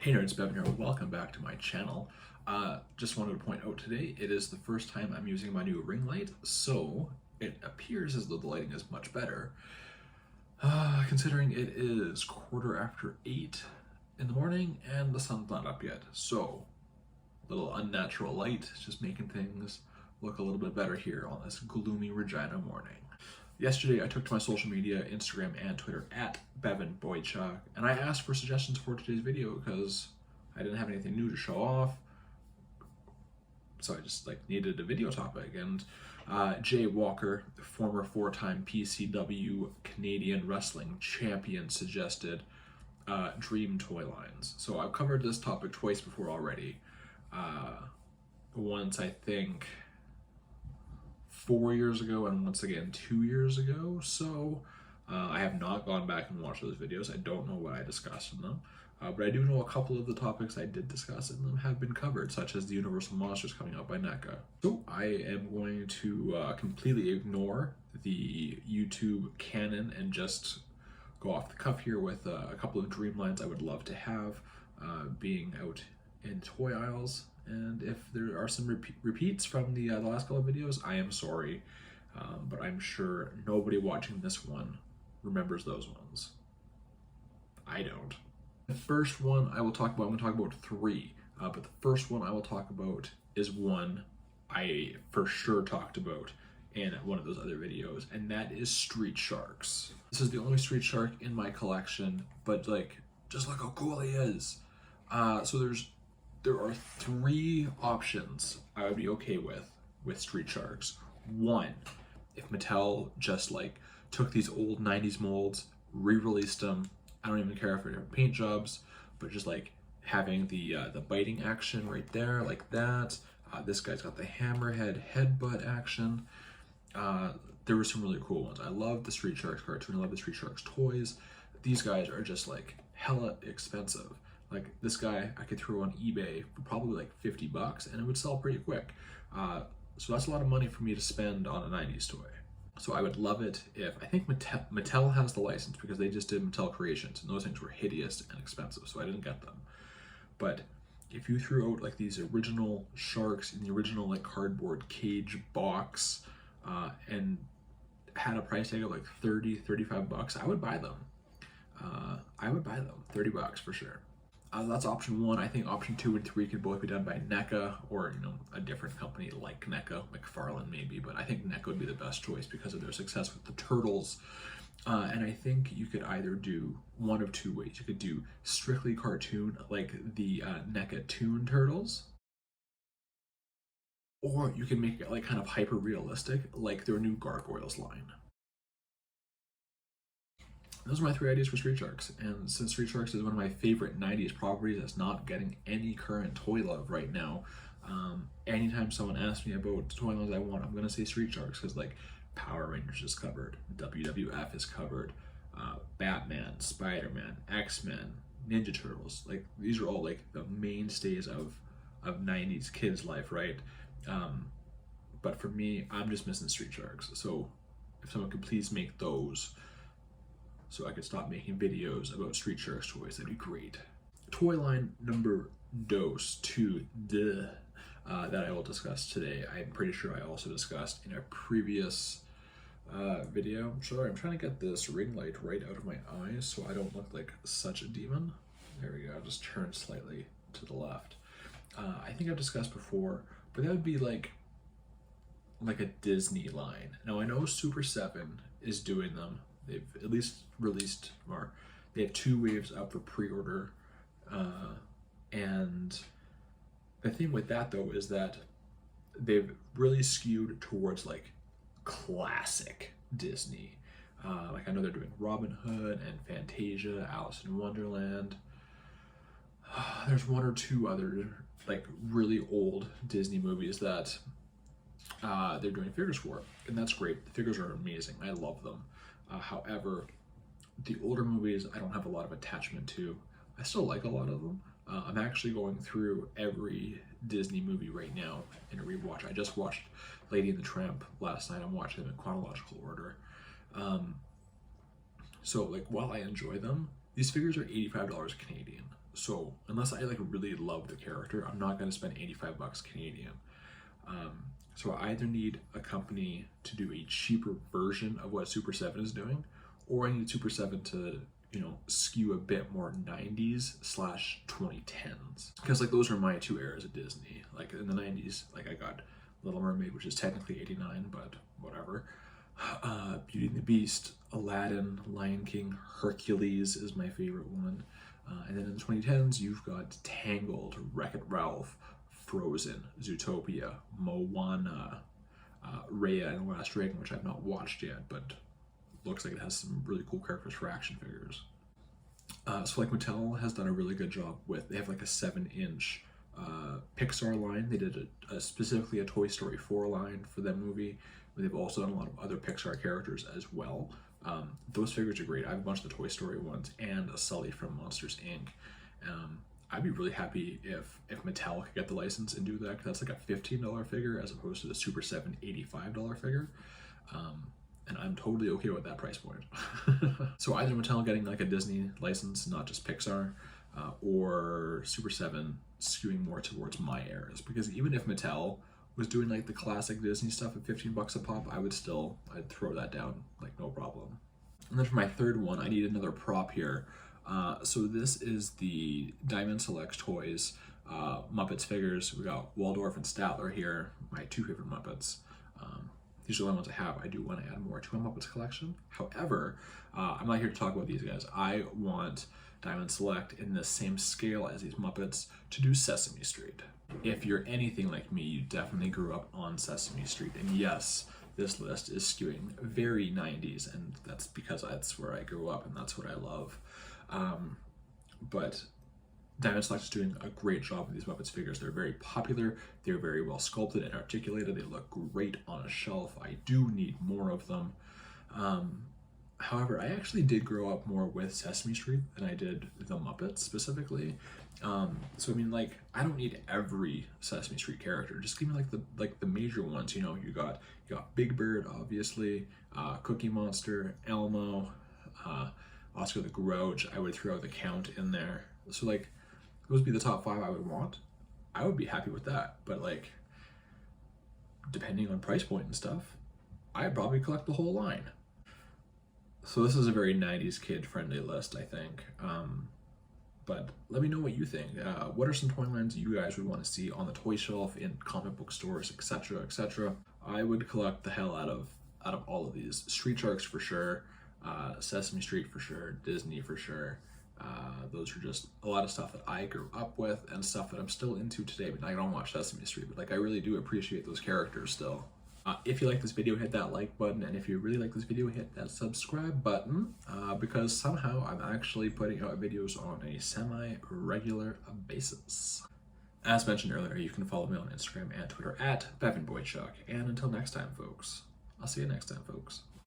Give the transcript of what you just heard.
Hey nerds, Bevan here. Welcome back to my channel. Just wanted to point out today, it is the first time I'm using my new ring light, so it appears as though the lighting is much better. Considering it is 8:15 in the morning and the sun's not up yet, so a little unnatural light, just making things look a little bit better here on this gloomy Regina morning. Yesterday, I took to my social media, Instagram and Twitter, at Bevan Boychuk, and I asked for suggestions for today's video because I didn't have anything new to show off. So I just needed a video topic, and Jay Walker, former 4-time PCW Canadian Wrestling Champion, suggested Dream toy lines. So I've covered this topic twice before already. Once, I think, 4 years ago, and once again 2 years ago. So I have not gone back and watched those videos. I don't know what I discussed in them, but I do know a couple of the topics I did discuss in them have been covered, such as the Universal Monsters coming out by NECA. So I am going to completely ignore the YouTube canon and just go off the cuff here with a couple of dream lines I would love to have being out in toy aisles. And if there are some repeats from the last couple of videos, I am sorry, but I'm sure nobody watching this one remembers those ones. I don't. The first one I will talk about, I'm going to talk about three, but the first one I will talk about is one I for sure talked about in one of those other videos, and that is Street Sharks. This is the only Street Shark in my collection, but just look how cool he is. So there are three options I would be okay with Street Sharks. One, if Mattel just took these old 90s molds, re-released them. I don't even care if they're paint jobs, but just having the biting action right there, like that. This guy's got the hammerhead headbutt action. There were some really cool ones. I love the Street Sharks cartoon. I love the Street Sharks toys. These guys are just hella expensive. This guy I could throw on eBay for probably $50 and it would sell pretty quick. So that's a lot of money for me to spend on a 90s toy. So I would love it if, I think Mattel has the license because they just did Mattel Creations and those things were hideous and expensive, so I didn't get them. But if you threw out these original sharks in the original cardboard cage box and had a price tag of $30-35, I would buy them. I would buy them, $30 for sure. That's option one. I think option 2 and 3 could both be done by NECA or a different company like NECA, McFarlane maybe, but I think NECA would be the best choice because of their success with the Turtles. And I think you could either do one of two ways. You could do strictly cartoon, like the NECA Toon Turtles, or you can make it kind of hyper realistic, like their new Gargoyles line. Those are my three ideas for Street Sharks, and since Street Sharks is one of my favorite 90s properties that's not getting any current toy love right now, anytime someone asks me about toy lines I want, I'm going to say Street Sharks, because Power Rangers is covered, WWF is covered, Batman, Spider-Man, X-Men, Ninja Turtles, these are all the mainstays of 90s kids life, right? But for me, I'm just missing Street Sharks, so if someone could please make those so I could stop making videos about Street Sharks toys, that'd be great. Toy line number two that I will discuss today, I'm pretty sure I also discussed in a previous video. Sorry, I'm trying to get this ring light right out of my eyes so I don't look like such a demon. There we go, I'll just turn slightly to the left. I think I've discussed before, but that would be like a Disney line. Now I know Super 7 is doing them. They've at least released, or they have 2 waves up for pre-order. And the thing with that though is that they've really skewed towards classic Disney. I know they're doing Robin Hood and Fantasia, Alice in Wonderland. There's 1 or 2 other really old Disney movies that they're doing figures for, and that's great. The figures are amazing. I love them. However, the older movies I don't have a lot of attachment to. I still like a lot of them. I'm actually going through every Disney movie right now in a rewatch. I just watched Lady and the Tramp last night. I'm watching them in chronological order. So while I enjoy them, these figures are $85 Canadian. So unless I like really love the character, I'm not going to spend 85 bucks Canadian. So I either need a company to do a cheaper version of what Super 7 is doing, or I need Super 7 to, you know, skew a bit more 90s slash 2010s. Because like those are my two eras of Disney. Like in the 90s, like I got Little Mermaid, which is technically 89, but whatever. Beauty and the Beast, Aladdin, Lion King, Hercules is my favorite one. And then in the 2010s, you've got Tangled, Wreck-It Ralph, Frozen, Zootopia, Moana, Raya and the Last Dragon, which I've not watched yet, but looks like it has some really cool characters for action figures. So like Mattel has done a really good job with, they have like a 7-inch Pixar line. They did specifically a Toy Story 4 line for that movie. But they've also done a lot of other Pixar characters as well. Those figures are great. I have a bunch of the Toy Story ones and a Sully from Monsters Inc. I'd be really happy if Mattel could get the license and do that, because that's like a $15 figure as opposed to the Super 7 $85 figure. And I'm totally okay with that price point. So either Mattel getting like a Disney license, not just Pixar, or Super 7 skewing more towards my eras. Because even if Mattel was doing like the classic Disney stuff at 15 bucks a pop, I'd throw that down like no problem. And then for my third one, I need another prop here. So this is the Diamond Select Toys Muppets figures. We got Waldorf and Statler here, my two favorite Muppets. These are the only ones I have. I do want to add more to my Muppets collection. However, I'm not here to talk about these guys. I want Diamond Select in the same scale as these Muppets to do Sesame Street. If you're anything like me, you definitely grew up on Sesame Street. And yes, this list is skewing very 90s, and that's because that's where I grew up and that's what I love. But Diamond Select is doing a great job with these Muppets figures. They're very popular, they're very well sculpted and articulated, they look great on a shelf. I do need more of them. However, I actually did grow up more with Sesame Street than I did the Muppets specifically. So I mean, like, I don't need every Sesame Street character. Just give me like the major ones. You know, you got Big Bird, obviously, Cookie Monster, Elmo, Oscar the Grouch. I would throw the Count in there. So like, those would be the top 5 I would want. I would be happy with that. But like, depending on price point and stuff, I'd probably collect the whole line. So this is a very 90s kid-friendly list, I think. But let me know what you think. What are some toy lines you guys would want to see on the toy shelf, in comic book stores, etc., etc.? I would collect the hell out of all of these. Street Sharks for sure, Sesame Street for sure, Disney for sure. Those are just a lot of stuff that I grew up with and stuff that I'm still into today. But I don't watch Sesame Street, but like, I really do appreciate those characters still. If you like this video, hit that like button, and if you really like this video, hit that subscribe button, because somehow I'm actually putting out videos on a semi-regular basis. As mentioned earlier, you can follow me on Instagram and Twitter at BevanBoyChuck. And until next time, folks, I'll see you next time, folks.